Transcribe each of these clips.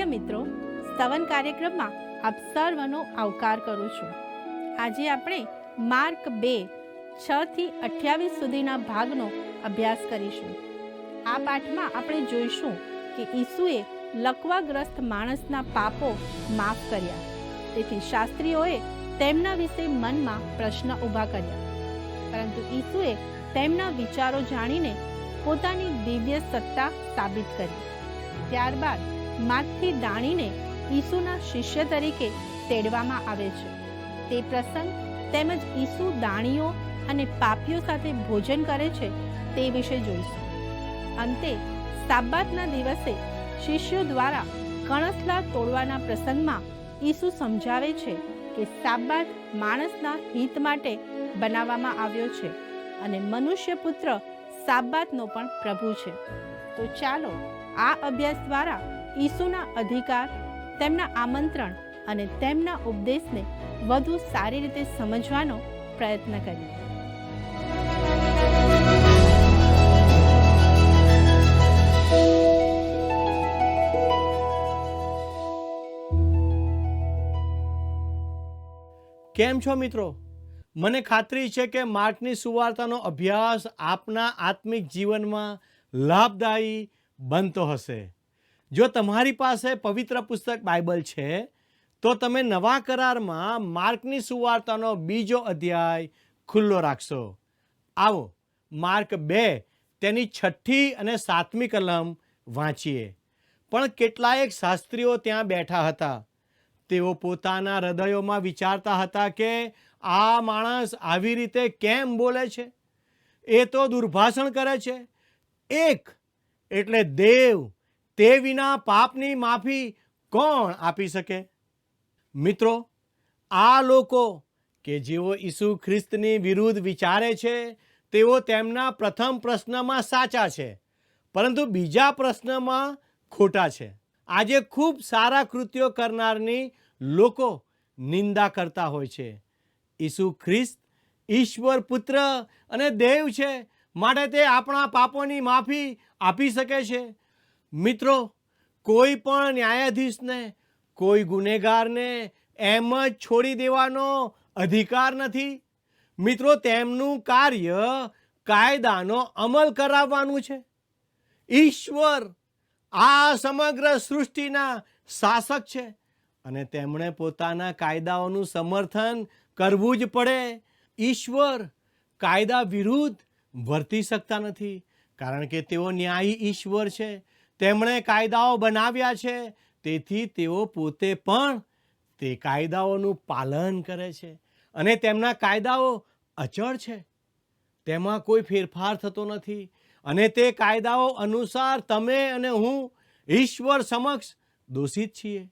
પ્રિય મિત્રો, સ્તવન કાર્યક્રમમાં આપ સર્વનો આવકાર કરું છું. આજે આપણે માર્ક 2:6-28 સુધીના ભાગનો અભ્યાસ કરીશું. આ પાઠમાં આપણે જોઈશું કે ઈસુએ લકવાગ્રસ્ત માણસના પાપો માફ કર્યા. તેથી શાસ્ત્રીઓએ તેમના વિશે મનમાં પ્રશ્ન ઊભા કર્યા, પરંતુ ઈસુએ તેમના વિચારો જાણીને પોતાની દિવ્ય સત્તા સાબિત કરી. ત્યારબાદ માથથી દાણીને ઈસુના શિષ્ય તરીકે તેડવામાં આવે છે. તે પ્રસંગ તેમજ ઈસુ દાણીઓ અને પાપીઓ સાથે ભોજન કરે છે તે વિશે જોઈશું. અંતે સાબ્બાતના દિવસે શિષ્યો દ્વારા કણસલા તોડવાના પ્રસંગમાં ઈસુ સમજાવે છે કે સાબ્બાત માણસના હિત માટે બનાવવામાં આવ્યો છે અને મનુષ્ય પુત્ર સાબ્બાતનો પણ પ્રભુ છે. તો ચાલો આ અભ્યાસ દ્વારા ઈસુના અધિકાર, તેમના આમંત્રણ અને તેમના ઉપદેશને વધુ સારી રીતે સમજવાનો પ્રયત્ન કરીએ. કેમ છો મિત્રો? મને ખાતરી છે કે માર્કની સુવાર્તાનો અભ્યાસ આપના આત્મિક જીવનમાં લાભદાયી બનતો હશે. જો તમારી પાસે પવિત્ર પુસ્તક બાઇબલ છે તો તમે નવા કરારમાં માર્કની સુવાર્તાનો 2 અધ્યાય ખુલ્લો રાખશો. આવો માર્ક 2 તેની 6ઠી અને 7મી કલમ વાંચીએ. પણ કેટલાયક શાસ્ત્રીઓ ત્યાં બેઠા હતા. તેઓ પોતાના હૃદયોમાં વિચારતા હતા કે આ માણસ આવી રીતે કેમ બોલે છે? એ તો દુર્ભાષણ કરે છે. એક એટલે દેવ, તે વિના પાપની માફી કોણ આપી શકે? મિત્રો, આ લોકો કે જેઓ ઈસુ ખ્રિસ્તની વિરુદ્ધ વિચારે છે તેઓ તેમના પ્રથમ પ્રશ્નમાં સાચા છે, પરંતુ બીજા પ્રશ્નમાં ખોટા છે. આજે ખૂબ સારા કૃત્યો કરનારની લોકો નિંદા કરતા હોય છે. ઈસુ ખ્રિસ્ત ઈશ્વર પુત્ર અને દેવ છે, માટે તે આપણા પાપોની માફી આપી શકે છે. મિત્રો, કોઈ પણ ન્યાયાધીશને કોઈ ગુનેગારને એમ જ છોડી દેવાનો અધિકાર નથી. મિત્રો, તેમનું કાર્ય કાયદાનો અમલ કરાવવાનું છે. ઈશ્વર આ સમગ્ર સૃષ્ટિના શાસક છે અને તેમણે પોતાના કાયદાઓનું સમર્થન કરવું જ પડે. ઈશ્વર કાયદા વિરુદ્ધ વર્તી શકતા નથી, કારણ કે તેઓ ન્યાયી ઈશ્વર છે. તેમણે કાયદાઓ બનાવ્યા છે, તેથી તેઓ પોતે પણ તે કાયદાઓનું પાલન કરે છે અને તેમના કાયદાઓ અચળ છે. તેમાં કોઈ ફેરફાર થતો નથી અને તે કાયદાઓ અનુસાર તમે અને હું ઈશ્વર સમક્ષ દોષિત છીએ.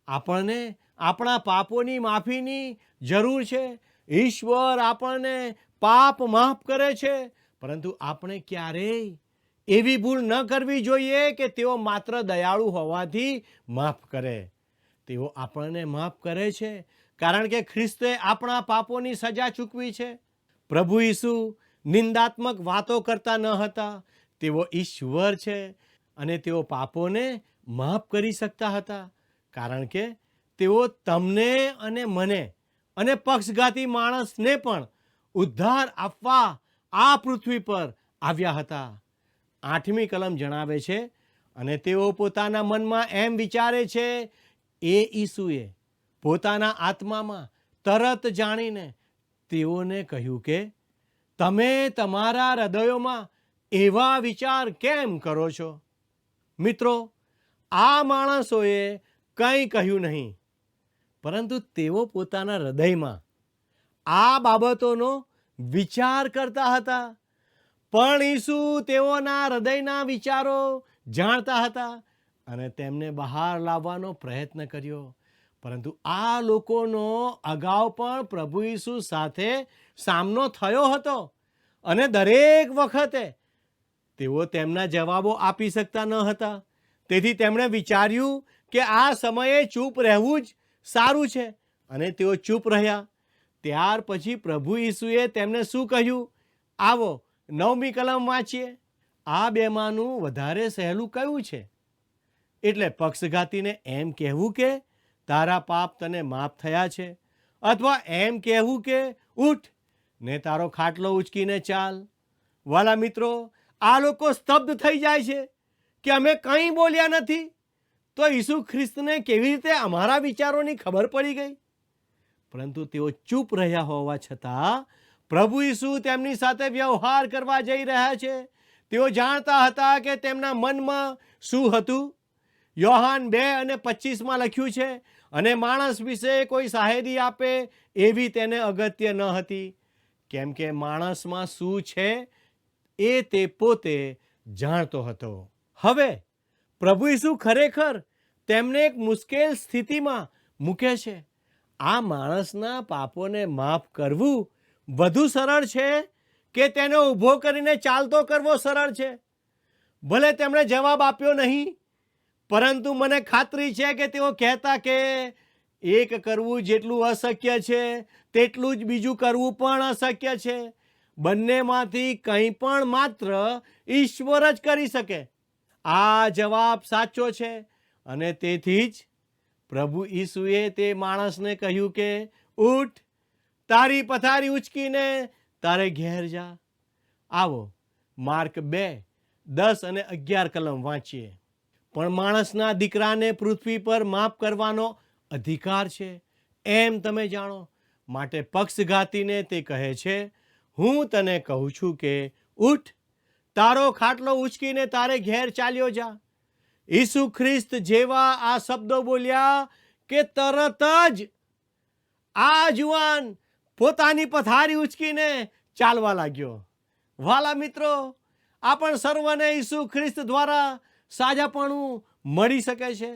આપણને આપણા પાપોની માફીની જરૂર છે. ઈશ્વર આપણને પાપ માફ કરે છે, પરંતુ આપણે ક્યારેય એવી ભૂલ ન કરવી જોઈએ કે તેઓ માત્ર દયાળુ હોવાથી માફ કરે. તેઓ આપણને માફ કરે છે કારણ કે ખ્રિસ્તે આપણા પાપોની સજા ચૂકવી છે. પ્રભુ ઈસુ નિંદાત્મક વાતો કરતા ન હતા. તેઓ ઈશ્વર છે અને તેઓ પાપોને માફ કરી શકતા હતા, કારણ કે તેઓ તમને અને મને અને પક્ષઘાતી માણસને પણ ઉદ્ધાર આપવા આ પૃથ્વી પર આવ્યા હતા. 8મી કલમ જણાવે છે, અને તેઓ પોતાના મનમાં એમ વિચારે છે. એ ઈસુએ પોતાના આત્મામાં તરત જાણીને તેઓને કહ્યું કે તમે તમારા હૃદયોમાં એવા વિચાર કેમ કરો છો? મિત્રો, આ માણસોએ કંઈ કહ્યું નહીં, પરંતુ તેઓ પોતાના હૃદયમાં આ બાબતોનો વિચાર કરતા હતા. પણ ઈસુ તેઓના હૃદયના વિચારો જાણતા હતા અને તેમને બહાર લાવવાનો પ્રયત્ન કર્યો. પરંતુ આ લોકોનો અગાઉ પણ પ્રભુ ઈસુ સાથે સામનો થયો હતો અને દરેક વખતે તેઓ તેમના જવાબો આપી શકતા ન હતા. તેથી તેમણે વિચાર્યું કે આ સમયે ચૂપ રહેવું જ સારું છે અને તેઓ ચૂપ રહ્યા. ત્યાર પછી પ્રભુ ઈસુએ તેમને શું કહ્યું? આવો 9મી કલમ વાંચીએ. આ બેમાંનું વધારે સહેલું કયું છે? એટલે પક્ષઘાતીને એમ કહેવું કે તારા પાપ તને માફ થયા છે, અથવા એમ કહેવું કે ઉઠ ને તારો ખાટલો ઉચકીને ચાલ. વાલા મિત્રો, આ લોકો સ્તબ્ધ થઈ જાય છે કે અમે કંઈ બોલ્યા નથી, તો ઈસુ ખ્રિસ્તને કેવી રીતે અમારા વિચારોની ખબર પડી ગઈ? પરંતુ તેઓ ચૂપ રહ્યા હોવા છતાં પ્રભુ ઈસુ તેમની સાથે વ્યવહાર કરવા જઈ રહ્યા છે. તેઓ જાણતા હતા કે તેમના મનમાં શું હતું. યોહાન 2:25 લખ્યું છે, અને માણસ વિશે કોઈ શાહેદી આપે એવી તેને અગત્ય ન હતી, કેમ કે માણસમાં શું છે એ તે પોતે જાણતો હતો. હવે પ્રભુ ઈસુ ખરેખર તેમને એક મુશ્કેલ સ્થિતિમાં મૂકે છે. આ માણસના પાપોને માફ કરવું વધુ સરળ છે કે તેને ઊભો કરીને ચાલતો કરવો સરળ છે? ભલે તેમણે જવાબ આપ્યો નહીં, પરંતુ મને ખાતરી છે કે તેઓ કહેતા કે એક કરવું જેટલું અશક્ય છે તેટલું જ બીજું કરવું પણ અશક્ય છે. બંનેમાંથી કંઈ પણ માત્ર ઈશ્વર જ કરી શકે. આ જવાબ સાચો છે, અને તેથી જ પ્રભુ ઈસુએ તે માણસને કહ્યું કે ઉઠ, તારી પથારી ઉચકીને તારે ઘેર જા. આવો માર્ક 2:10-11 કલમ વાંચીએ. પણ માણસના દીકરાને પૃથ્વી પર માફ કરવાનો અધિકાર છે, એમ તમે જાણો. માટે પક્ષઘાતીને તે કહે છે, હું તને કહું છું કે ઉઠ, તારો ખાટલો ઉચકીને તારે ઘેર ચાલ્યો જા. ઈસુ ખ્રિસ્ત જેવા આ શબ્દો બોલ્યા કે તરત જ આ જુવાન પોતાની પથારી ઉચકીને ચાલવા લાગ્યો. વાલા મિત્રો, આપણ સર્વને ઈસુ ખ્રિસ્ત દ્વારા સાજાપણું મળી શકે છે.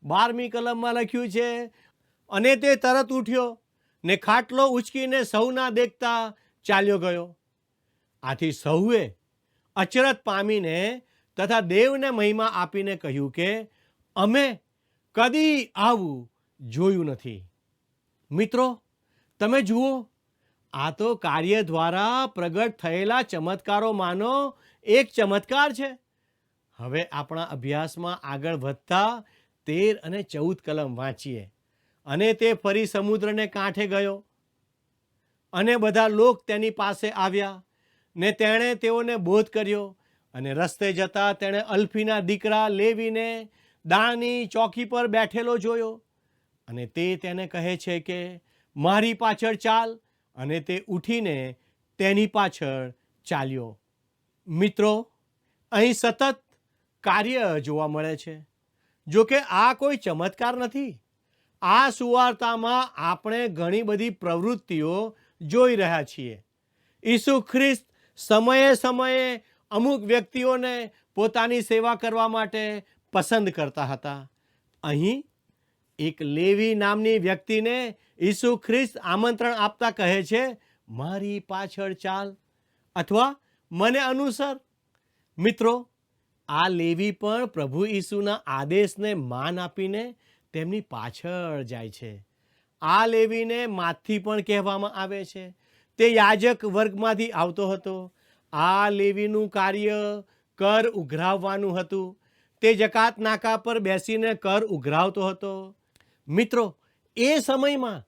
12મી કલમમાં લખ્યું છે, અને તે તરત ઉઠ્યો ને ખાટલો ઉચકીને સૌના દેખતા ચાલ્યો ગયો. આથી સૌએ અચરજ પામીને તથા દેવને મહિમા આપીને કહ્યું કે અમે કદી આવું જોયું નથી. મિત્રો, તમે જુઓ, આ તો કાર્ય દ્વારા પ્રગટ થયેલા ચમત્કારોમાંનો એક ચમત્કાર છે. હવે આપણા અભ્યાસમાં આગળ વધતા 13 અને 14 કલમ વાંચીએ. અને તે ફરી સમુદ્રને કાંઠે ગયો, અને બધા લોક તેની પાસે આવ્યા, ને તેણે તેઓને બોધ કર્યો. અને રસ્તે જતા તેણે અલ્ફીના દીકરા લેવીને દાણની ચોકી પર બેઠેલો જોયો, અને તે તેને કહે છે કે મારી પાછળ ચાલ, અને તે ઉઠીને તેની પાછળ ચાલ્યો. મિત્રો, અહીં સતત કાર્ય જોવા મળે છે. જો કે આ કોઈ ચમત્કાર નથી. આ સુવાર્તામાં આપણે ઘણી બધી પ્રવૃત્તિઓ જોઈ રહ્યા છીએ. ઈસુ ખ્રિસ્ત સમયે સમયે અમુક વ્યક્તિઓને પોતાની સેવા કરવા માટે પસંદ કરતા હતા. અહીં એક લેવી નામની વ્યક્તિને ઈસુ ખ્રિસ્ત આમંત્રણ આપતા કહે છે, મારી પાછળ ચાલ, અથવા મને અનુસર. મિત્રો, આ લેવી પણ પ્રભુ ઈસુના આદેશને માન આપીને તેમની પાછળ જાય છે. આ લેવીને માથી પણ કહેવામાં આવે છે. તે યાજક વર્ગમાંથી આવતો હતો. આ લેવીનું કાર્ય કર ઉઘરાવવાનું હતું. તે જકાત નાકા પર બેસીને કર ઉઘરાવતો હતો. મિત્રો, એ સમયમાં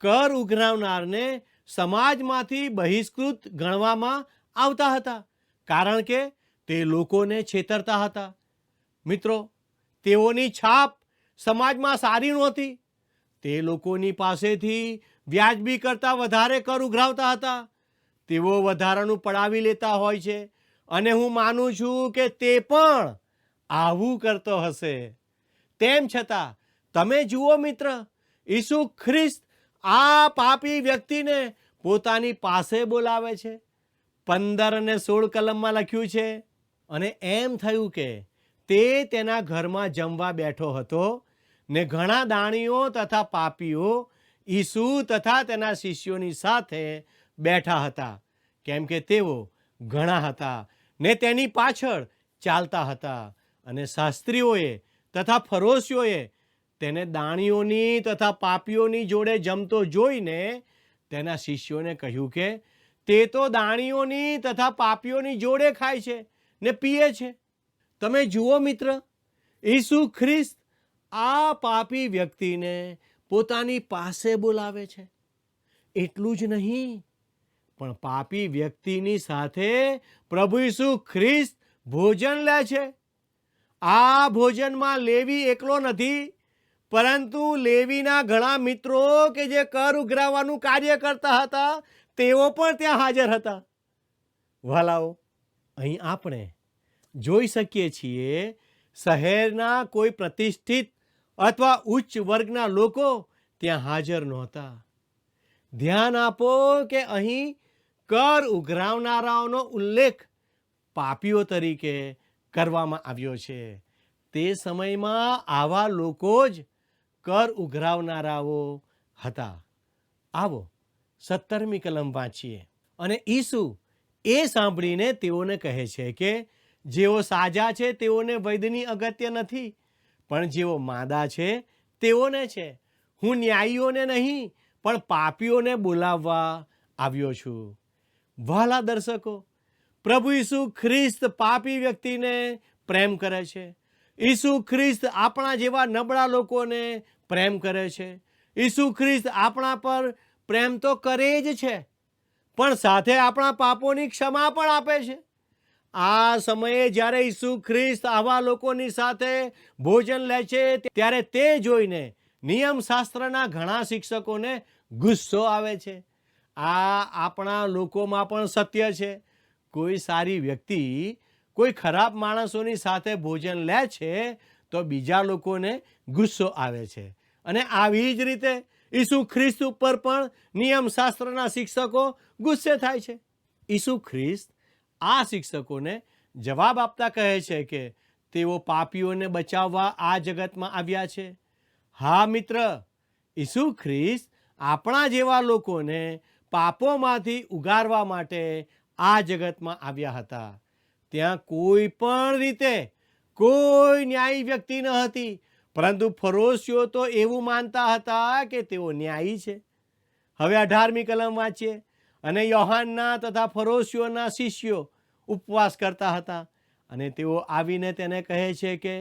કર ઉઘરાવનારને સમાજમાંથી બહિષ્કૃત ગણવામાં આવતા હતા, કારણ કે તે લોકોને છેતરતા હતા. મિત્રો, તેઓની છાપ સમાજમાં સારી નહોતી. તે લોકોની પાસેથી વ્યાજબી કરતાં વધારે કર ઉઘરાવતા હતા. તેઓ વધારાનું પડાવી લેતા હોય છે, અને હું માનું છું કે તે પણ આવું કરતો હશે. તેમ છતાં તમે જુઓ મિત્ર, ઈસુ ખ્રિસ્ત આ પાપી વ્યક્તિને પોતાની પાસે બોલાવે છે. 15 અને 16 કલમમાં લખ્યું છે, અને એમ થયું કે તે તેના ઘરમાં જમવા બેઠો હતો, ને ઘણા દાણીઓ તથા પાપીઓ ઈસુ તથા તેના શિષ્યોની સાથે બેઠા હતા, કેમ કે તેઓ ઘણા હતા, ને તેની પાછળ ચાલતા હતા. અને શાસ્ત્રીઓએ તથા ફરોશીઓએ તેને દાણીઓની તથા પાપીઓની જોડે જમતો જોઈને તેના શિષ્યોને કહ્યું કે તે તો દાણીઓની તથા પાપીઓની જોડે ખાય છે ને પીએ છે. તમે જુઓ મિત્ર, ઈસુ ખ્રિસ્ત આ પાપી વ્યક્તિને પોતાની પાસે બોલાવે છે. એટલું જ નહીં, પણ પાપી વ્યક્તિની સાથે પ્રભુ ઈસુ ખ્રિસ્ત ભોજન લે છે. આ ભોજનમાં લેવી એકલો નથી, પરંતુ લેવીના ઘણા મિત્રો કે જે કર ઉઘરાવવાનું કાર્ય કરતા હતા તેઓ પણ ત્યાં હાજર હતા. વાલાઓ, અહીં આપણે જોઈ શકીએ છીએ શહેરના કોઈ પ્રતિષ્ઠિત અથવા ઉચ્ચ વર્ગના લોકો ત્યાં હાજર નહોતા. ધ્યાન આપો કે અહીં કર ઉઘરાવનારાઓનો ઉલ્લેખ પાપીઓ તરીકે કરવામાં આવ્યો છે. તે સમયમાં આવા લોકો જ કર ઉઘરાવનારાઓ હતા. આવો 17મી કલમ વાંચીએ. અને ઈસુ એ સાંભળીને તેઓને કહે છે કે જેઓ સાજા છે તેઓને વૈદ્યની અગત્ય નથી, પણ જેઓ માંદા છે તેઓને છે. હું ન્યાયીઓને નહીં પણ પાપીઓને બોલાવવા આવ્યો છું. વહાલા દર્શકો, પ્રભુ ઈસુ ખ્રિસ્ત પાપી વ્યક્તિને પ્રેમ કરે છે. ઈસુ ખ્રિસ્ત આપણા જેવા નબળા લોકોને પ્રેમ કરે છે. ઈસુ ખ્રિસ્ત આપણા પર પ્રેમ તો કરે જ છે, પણ સાથે આપણા પાપોની ક્ષમા પણ આપે છે. આ સમયે જ્યારે ઈસુ ખ્રિસ્ત આવા લોકોની સાથે ભોજન લે છે ત્યારે તે જોઈને નિયમશાસ્ત્રના ઘણા શિક્ષકોને ગુસ્સો આવે છે. આ આપણા લોકોમાં પણ સત્ય છે. કોઈ સારી વ્યક્તિ કોઈ ખરાબ માણસોની સાથે ભોજન લે છે તો બીજા લોકોને ગુસ્સો આવે છે. અને આવી જ રીતે ઈસુ ખ્રિસ્ત ઉપર પણ નિયમશાસ્ત્રના શિક્ષકો ગુસ્સે થાય છે. ઈસુ ખ્રિસ્ત આ શિક્ષકોને જવાબ આપતા કહે છે કે તેઓ પાપીઓને બચાવવા આ જગતમાં આવ્યા છે. હા મિત્ર, ઈસુ ખ્રિસ્ત આપણા જેવા લોકોને પાપોમાંથી ઉગારવા માટે આ જગતમાં આવ્યા હતા. ત્યાં કોઈ પણ રીતે કોઈ ન્યાયી વ્યક્તિ ન હતી, પરંતુ ફરોશીઓ તો એવું માનતા હતા કે તેઓ ન્યાયી છે. હવે 18મી કલમ વાંચીએ. અને યોહાનના તથા ફરોશીઓના શિષ્યો ઉપવાસ કરતા હતા, અને તેઓ આવીને તેને કહે છે કે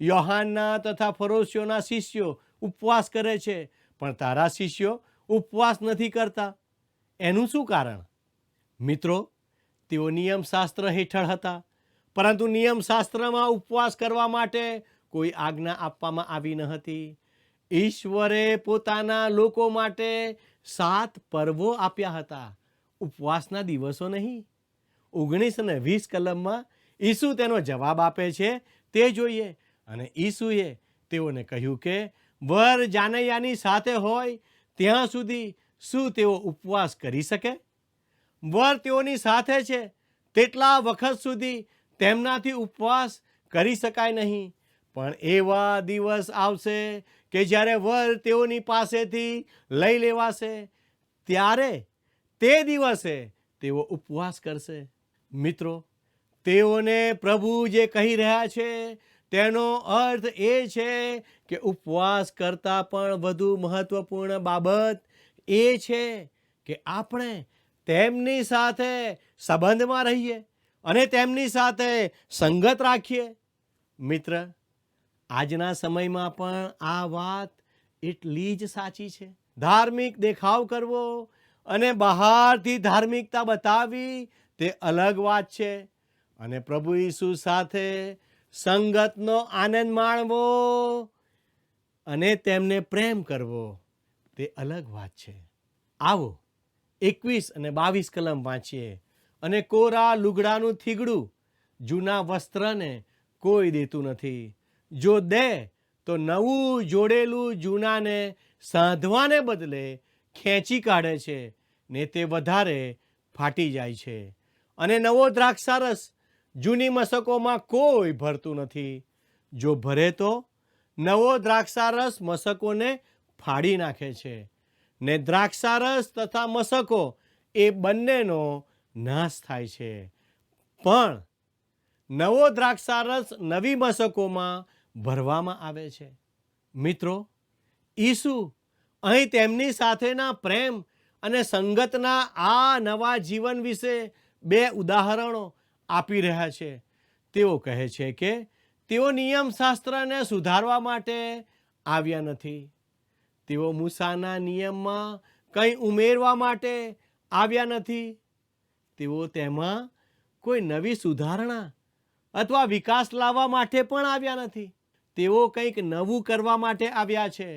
યોહાનના તથા ફરોશીઓના શિષ્યો ઉપવાસ કરે છે, પણ તારા શિષ્યો ઉપવાસ નથી કરતા. એનું શું કારણ? મિત્રો, તેઓ નિયમશાસ્ત્ર હેઠળ હતા, પરંતુ નિયમશાસ્ત્રમાં ઉપવાસ કરવા માટે કોઈ આજ્ઞા આપવામાં આવી ન હતી. ઈશ્વરે પોતાના લોકો માટે 7 પર્વો આપ્યા હતા, ઉપવાસના દિવસો નહીં. 19 અને 20 કલમમાં ઈસુ તેનો જવાબ આપે છે તે જોઈએ. અને ઈસુએ તેઓને કહ્યું કે વર જાનૈયાની સાથે હોય ત્યાં સુધી શું તેઓ ઉપવાસ કરી શકે? વર તેઓની સાથે છે તેટલા વખત સુધી તેમનાથી ઉપવાસ કરી શકાય નહીં. પણ એવા દિવસ આવશે કે જ્યારે વર તેઓની પાસેથી લઈ લેવાશે, ત્યારે તે દિવસે તેઓ ઉપવાસ કરશે. મિત્રો, તેઓને પ્રભુ જે કહી રહ્યા છે તેનો અર્થ એ છે કે ઉપવાસ કરતાં પણ વધુ મહત્વપૂર્ણ બાબત એ છે કે આપણે તેમની સાથે સંબંધમાં રહીએ અને તેમની સાથે સંગત રાખીએ. મિત્ર, આજના સમયમાં પણ આ વાત એટલી જ સાચી છે. ધાર્મિક દેખાવ કરવો અને બહારથી ધાર્મિકતા બતાવવી તે અલગ વાત છે, અને પ્રભુ ઈસુ સાથે સંગતનો આનંદ માણવો અને તેમને પ્રેમ કરવો તે અલગ વાત છે. આવો 21 અને 22 કલમ વાંચીએ. અને કોરા લુગડાનું થીગડું જૂના વસ્ત્રને કોઈ દેતું નથી. જો દે તો નવું જોડેલું જૂનાને સાંધવાને બદલે ખેંચી કાઢે છે ને તે વધારે ફાટી જાય છે. અને નવો દ્રાક્ષારસ જૂની મશકોમાં કોઈ ભરતું નથી. જો ભરે તો નવો દ્રાક્ષારસ મશકોને ફાડી નાખે છે, ને દ્રાક્ષારસ તથા મશકો એ બંનેનો નાશ થાય છે. પણ નવો દ્રાક્ષારસ નવી મશકોમાં ભરવામાં આવે છે. મિત્રો, ઈસુ અહીં તેમની સાથેના પ્રેમ અને સંગતના આ નવા જીવન વિશે 2 ઉદાહરણો આપી રહ્યા છે. તેઓ કહે છે કે તેઓ નિયમશાસ્ત્રને સુધારવા માટે આવ્યા નથી. તેઓ મૂસાના નિયમમાં કંઈ ઉમેરવા માટે આવ્યા નથી. તેઓ તેમાં કોઈ નવી સુધારણા અથવા વિકાસ લાવવા માટે પણ આવ્યા નથી. તેઓ કંઈક નવું કરવા માટે આવ્યા છે.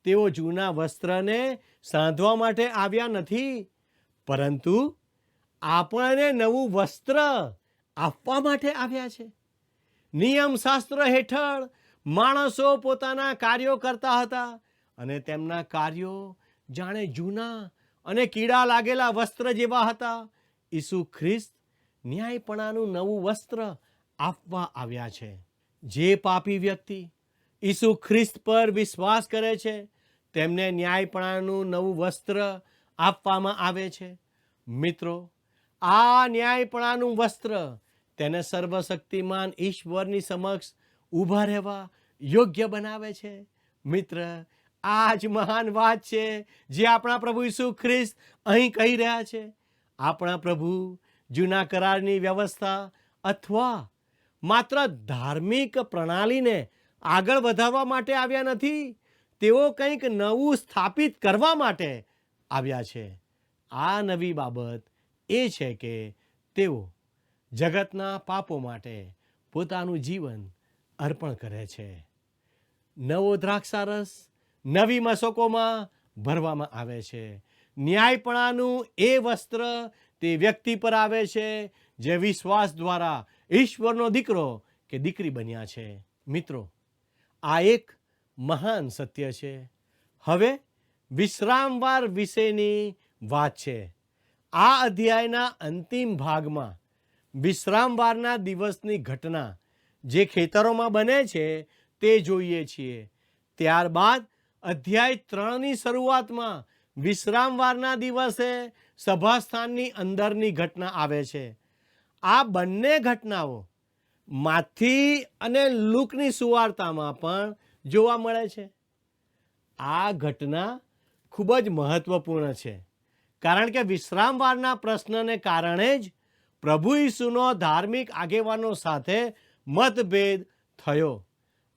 તેઓ જૂના વસ્ત્રને સાંધવા માટે આવ્યા નથી, પરંતુ આપણને નવું વસ્ત્ર આપવા માટે આવ્યા છે. નિયમશાસ્ત્ર હેઠળ માણસો પોતાના કાર્યો કરતા હતા અને તેમના કાર્યો જાણે જૂના અને કીડા લાગેલા વસ્ત્ર જેવા હતા. ઈસુ ખ્રિસ્ત ન્યાયપણાનું નવું વસ્ત્ર આપવા આવ્યા છે. જે પાપી વ્યક્તિ ઈસુ ખ્રિસ્ત પર વિશ્વાસ કરે છે તેમને ન્યાયપણાનું નવું વસ્ત્ર આપવામાં આવે છે. મિત્રો, આ ન્યાયપણાનું વસ્ત્ર તેને સર્વશક્તિમાન ઈશ્વરની સમક્ષ ઊભા રહેવા યોગ્ય બનાવે છે. મિત્ર, આ જ મહાન વાત છે જે આપણા પ્રભુ ઈસુ ખ્રિસ્ત અહીં કહી રહ્યા છે. આપણા પ્રભુ જૂના કરારની વ્યવસ્થા અથવા માત્ર ધાર્મિક પ્રણાલીને આગળ વધારવા માટે આવ્યા નથી. તેઓ કંઈક નવું સ્થાપિત કરવા માટે આવ્યા છે. આ નવી બાબત એ છે કે તેઓ જગતના પાપો માટે પોતાનું જીવન અર્પણ કરે છે. નવો દ્રાક્ષારસ નવી મશકોમાં ભરવામાં આવે છે. ન્યાયપણાનું એ વસ્ત્ર તે વ્યક્તિ પર આવે છે જે વિશ્વાસ દ્વારા ઈશ્વરનો દીકરો કે દીકરી બન્યા છે. મિત્રો, આ એક મહાન સત્ય છે. હવે વિશ્રામવાર વિશેની વાત છે. આ અધ્યાયના અંતિમ ભાગમાં વિશ્રામવારના દિવસની ઘટના જે ખેતરોમાં બને છે તે જોઈએ છીએ. ત્યારબાદ અધ્યાય 3ની શરૂઆતમાં વિશ્રામવારના દિવસે સભાસ્થાનની અંદરની ઘટના આવે છે. આ બંને ઘટનાઓ માથી અને લૂકની સુવાર્તામાં પણ જોવા મળે છે. આ ઘટના ખૂબ જ મહત્વપૂર્ણ છે, કારણ કે વિશ્રામવારના પ્રશ્નને કારણે જ પ્રભુ ઈસુનો ધાર્મિક આગેવાનો સાથે મતભેદ થયો.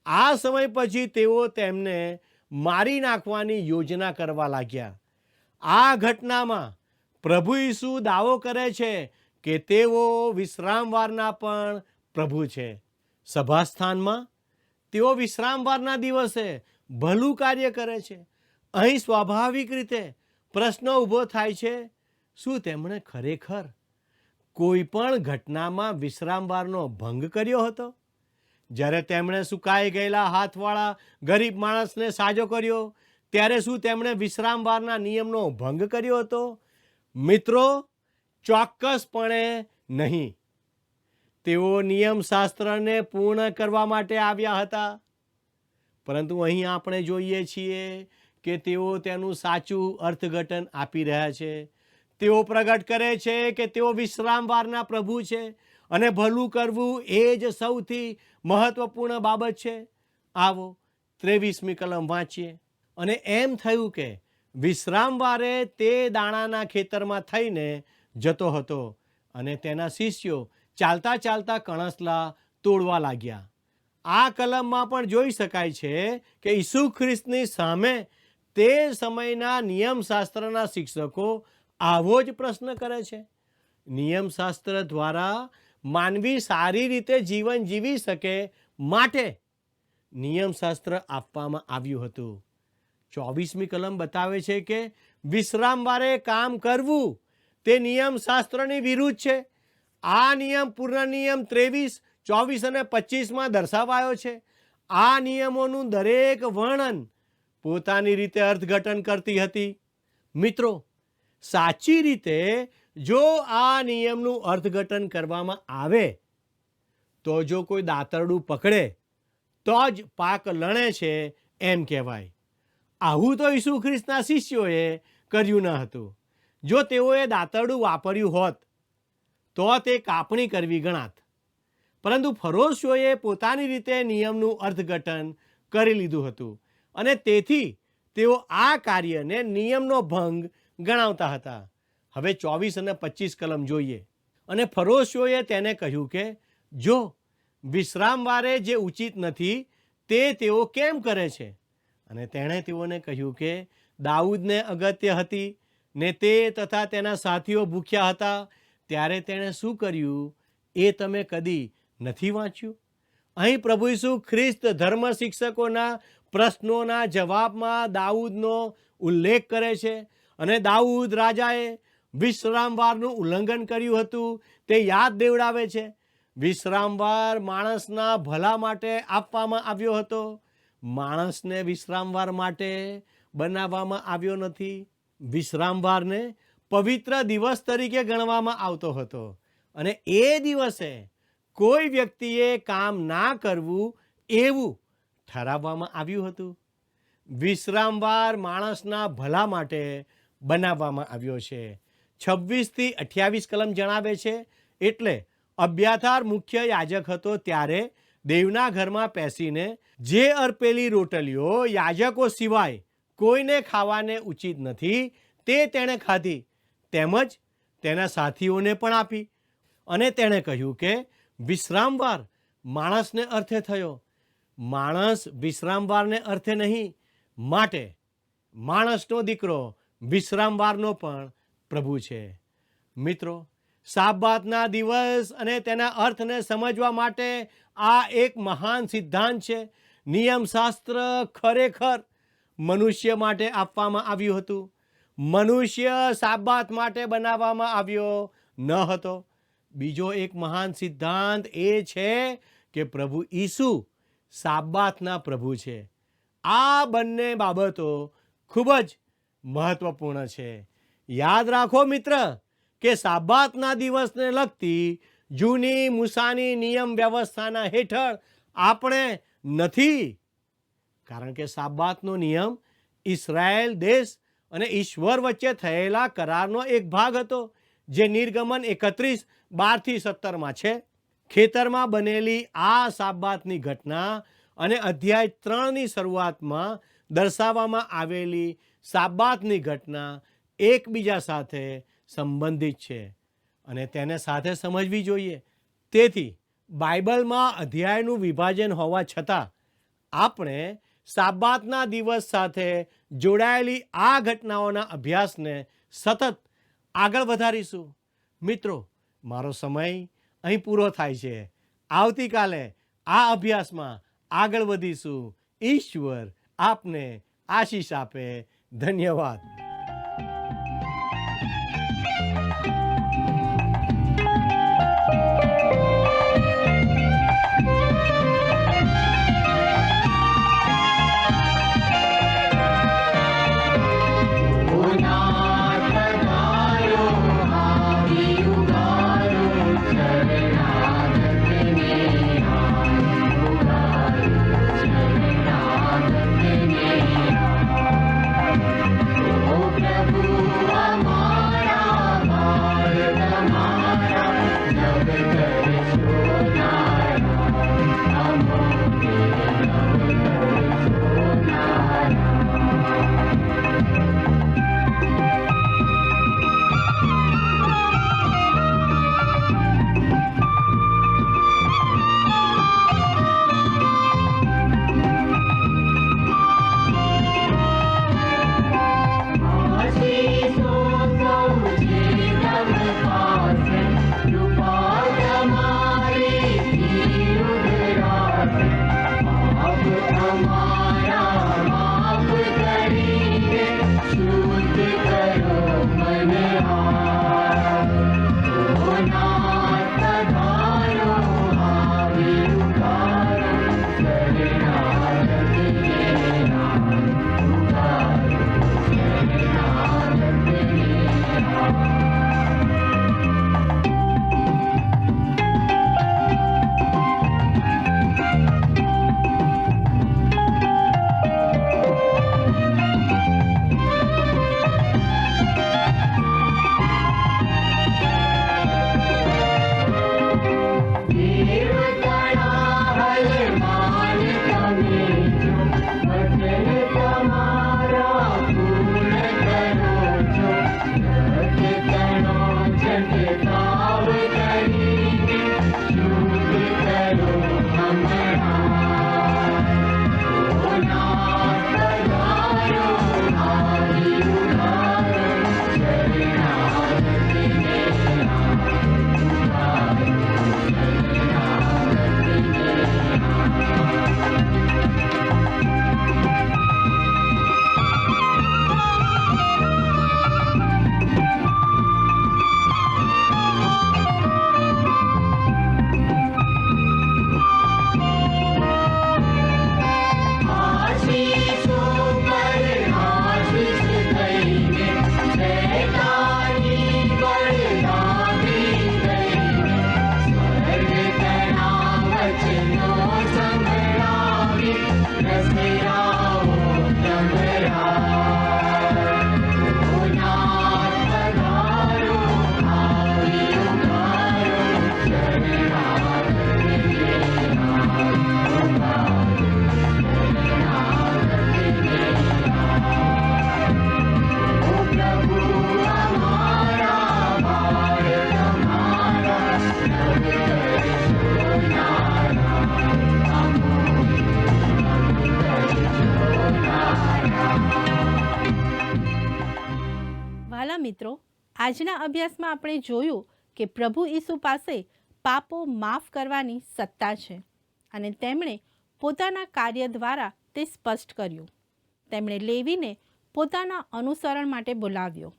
આ સમય પછી તેઓ તેમને મારી નાખવાની યોજના કરવા લાગ્યા. આ ઘટનામાં પ્રભુ ઈસુ દાવો કરે છે કે તેઓ વિશ્રામવારના પણ પ્રભુ છે. સભાસ્થાનમાં તેઓ વિશ્રામવારના દિવસે ભલું કાર્ય કરે છે. અહીં સ્વાભાવિક રીતે પ્રશ્ન ઊભો થાય છે, શું તેમણે ખરેખર કોઈ પણ ઘટનામાં વિશ્રામવારનો ભંગ કર્યો હતો? જ્યારે તેમણે સુકાઈ ગયેલા હાથવાળા ગરીબ માણસને સાજો કર્યો ત્યારે શું તેમણે વિશ્રામવારના નિયમનો ભંગ કર્યો હતો? મિત્રો, ચોક્કસપણે નહીં. તેઓ નિયમશાસ્ત્રને પૂર્ણ કરવા માટે આવ્યા હતા, પરંતુ અહીં આપણે જોઈએ છીએ કે તેઓ તેનું સાચું અર્થઘટન આપી રહ્યા છે. તેઓ પ્રગટ કરે છે કે તેઓ વિશ્રામવારના પ્રભુ છે અને ભલું કરવું એ જ સૌથી મહત્વપૂર્ણ બાબત છે. આવો 23મી કલમ વાંચીએ. અને એમ થયું કે વિશ્રામવારે તે દાણાના ખેતરમાં થઈને જતો હતો અને તેના શિષ્યો ચાલતા ચાલતા કણસલા તોડવા લાગ્યા. આ કલમમાં પણ જોઈ શકાય છે કે ઈસુ ખ્રિસ્તની સામે તે સમયના નિયમશાસ્ત્રના શિક્ષકો આવો જ પ્રશ્ન કરે છે. નિયમશાસ્ત્ર દ્વારા માનવી સારી રીતે જીવન જીવી શકે માટે નિયમશાસ્ત્ર આપવામાં આવ્યું હતું. 24મી કલમ બતાવે છે કે વિશ્રામવારે કામ કરવું તે નિયમશાસ્ત્રની વિરુદ્ધ છે. આ નિયમ પૂર્ણ નિયમ 23, 24 અને 25માં દર્શાવાયો છે. આ નિયમોનું દરેક વર્ણન પોતાની રીતે અર્થઘટન કરતી હતી. મિત્રો, સાચી રીતે જો આ નિયમનું અર્થઘટન કરવામાં આવે તો જો કોઈ દાતરડું પકડે તો જ પાક લણે છે એમ કહેવાય. આવું તો ઈસુ ખ્રિસ્તના શિષ્યોએ કર્યું ન હતું. જો તેઓએ દાતરડું વાપર્યું હોત તો તે કાપણી કરવી ગણાત. પરંતુ ફરોશીઓએ પોતાની રીતે નિયમનું અર્થઘટન કરી લીધું હતું અને તેથી તેઓ આ કાર્યને નિયમનો ભંગ ગણાવતા હતા. હવે 24 અને 25 કલમ જોઈએ. અને ફરોશીઓએ તેને કહ્યું કે જો વિશ્રામવારે જે ઉચિત નથી તે તેઓ કેમ કરે છે? અને તેણે તેઓને કહ્યું કે દાઉદને અગત્ય હતી ને તે તથા તેના સાથીઓ ભૂખ્યા હતા ત્યારે તેણે શું કર્યું એ તમે કદી નથી વાંચ્યું? અહીં પ્રભુ ઈસુ ખ્રિસ્ત ધર્મ શિક્ષકોના પ્રશ્નોના જવાબમાં દાઉદનો ઉલ્લેખ કરે છે અને દાઉદ રાજાએ વિશ્રામવારનું ઉલ્લંઘન કર્યું હતું તે યાદ દેવડાવે છે. વિશ્રામવાર માણસના ભલા માટે આપવામાં આવ્યો હતો. માણસને વિશ્રામવાર માટે બનાવવામાં આવ્યો નથી. વિશ્રામવારને પવિત્ર દિવસ તરીકે ગણવામાં આવતો હતો અને એ દિવસે કોઈ વ્યક્તિએ કામ ના કરવું એવું ઠરાવવામાં આવ્યું હતું. વિશ્રામવાર માણસના ભલા માટે બનાવવામાં આવ્યો છે. 26 થી 28 કલમ જણાવે છે, એટલે અબ્યાથાર મુખ્ય યાજક હતો ત્યારે દેવના ઘરમાં પેસીને જે અર્પેલી રોટલીઓ યાજકો સિવાય કોઈને ખાવાને ઉચિત નથી તે તેણે ખાધી, તેમજ તેના સાથીઓને પણ આપી. અને તેણે કહ્યું કે વિશ્રામવાર માણસને અર્થે થયો, માણસ વિશ્રામવારને અર્થે નહીં. માટે માણસનો દીકરો વિશ્રામવારનો પણ પ્રભુ છે. મિત્રો, સાબાતના દિવસ અને તેના અર્થને સમજવા માટે આ એક મહાન સિદ્ધાંત છે. નિયમશાસ્ત્ર ખરેખર મનુષ્ય માટે આપવામાં આવ્યું હતું. મનુષ્ય સાબાત માટે બનાવવામાં આવ્યો ન હતો. બીજો એક મહાન સિદ્ધાંત એ છે કે પ્રભુ ઈસુ સાબાતના પ્રભુ છે. આ બંને બાબતો ખૂબ જ મહત્વપૂર્ણ છે. યાદ રાખો મિત્ર કે સાબાતના દિવસને લગતી જૂની મૂસાની નિયમ વ્યવસ્થાના હેઠળ આપણે નથી, કારણ કે સાબાતનો નિયમ ઇઝરાયેલ દેશ અને ઈશ્વર વચ્ચે થયેલા કરારનો એક ભાગ હતો, જે નિર્ગમન 31:12-17 છે. ખેતરમાં બનેલી આ સાબાતની ઘટના અને અધ્યાય 3ની શરૂઆતમાં દર્શાવવામાં આવેલી સાબાતની ઘટના એકબીજા સાથે સંબંધિત છે અને તેને સાથે સમજવી જોઈએ. તેથી બાઇબલમાં અધ્યાયનું વિભાજન હોવા છતાં આપણે સાબાતના દિવસ સાથે જોડાયેલી આ ઘટનાઓના અભ્યાસને સતત આગળ વધારીશું. મિત્રો, મારો સમય અહીં પૂરો થાય છે. આવતીકાલે આ અભ્યાસમાં આગળ વધીશું. ઈશ્વર આપને આશીષ આપે. ધન્યવાદ. મિત્રો, આજના અભ્યાસમાં આપણે જોયું કે પ્રભુ ઈસુ પાસે પાપો માફ કરવાની સત્તા છે અને તેમણે પોતાના કાર્ય દ્વારા તે સ્પષ્ટ કર્યું. તેમણે લેવીને પોતાના અનુસરણ માટે બોલાવ્યો,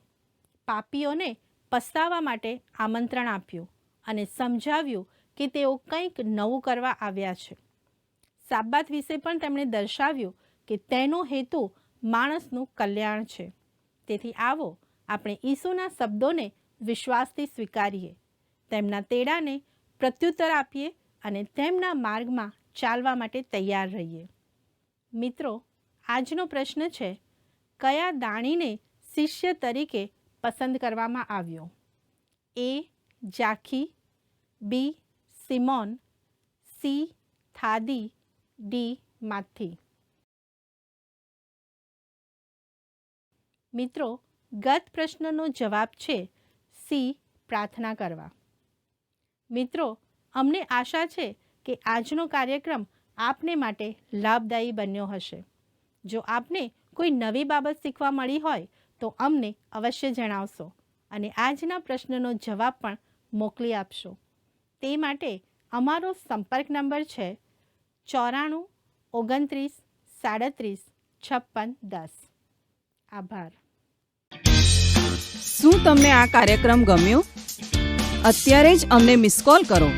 પાપીઓને પસ્તાવા માટે આમંત્રણ આપ્યું અને સમજાવ્યું કે તેઓ કંઈક નવું કરવા આવ્યા છે. સાબ્બાત વિશે પણ તેમણે દર્શાવ્યું કે તેનો હેતુ માણસનું કલ્યાણ છે. તેથી આવો આપણે ઈસુના શબ્દોને વિશ્વાસથી સ્વીકારીએ, તેમના તેડાને પ્રત્યુત્તર આપીએ અને તેમના માર્ગમાં ચાલવા માટે તૈયાર રહીએ. મિત્રો, આજનો પ્રશ્ન છે, કયા દાણીને શિષ્ય તરીકે પસંદ કરવામાં આવ્યો? A. Jakhi, B. Simon, C. Thadi, D. Mathi. મિત્રો, ગત પ્રશ્નનો જવાબ છે સી. પ્રાર્થના કરવા. મિત્રો, અમને આશા છે કે આજનો કાર્યક્રમ આપને માટે લાભદાયી બન્યો હશે. જો આપને કોઈ નવી બાબત શીખવા મળી હોય તો અમને અવશ્ય જણાવશો અને આજના પ્રશ્નનો જવાબ પણ મોકલી આપશો. તે માટે અમારો સંપર્ક નંબર છે 94 29 37 56 10. આભાર. શું તમને આ કાર્યક્રમ ગમ્યો? અત્યારે જ અમને મિસ કોલ કરો.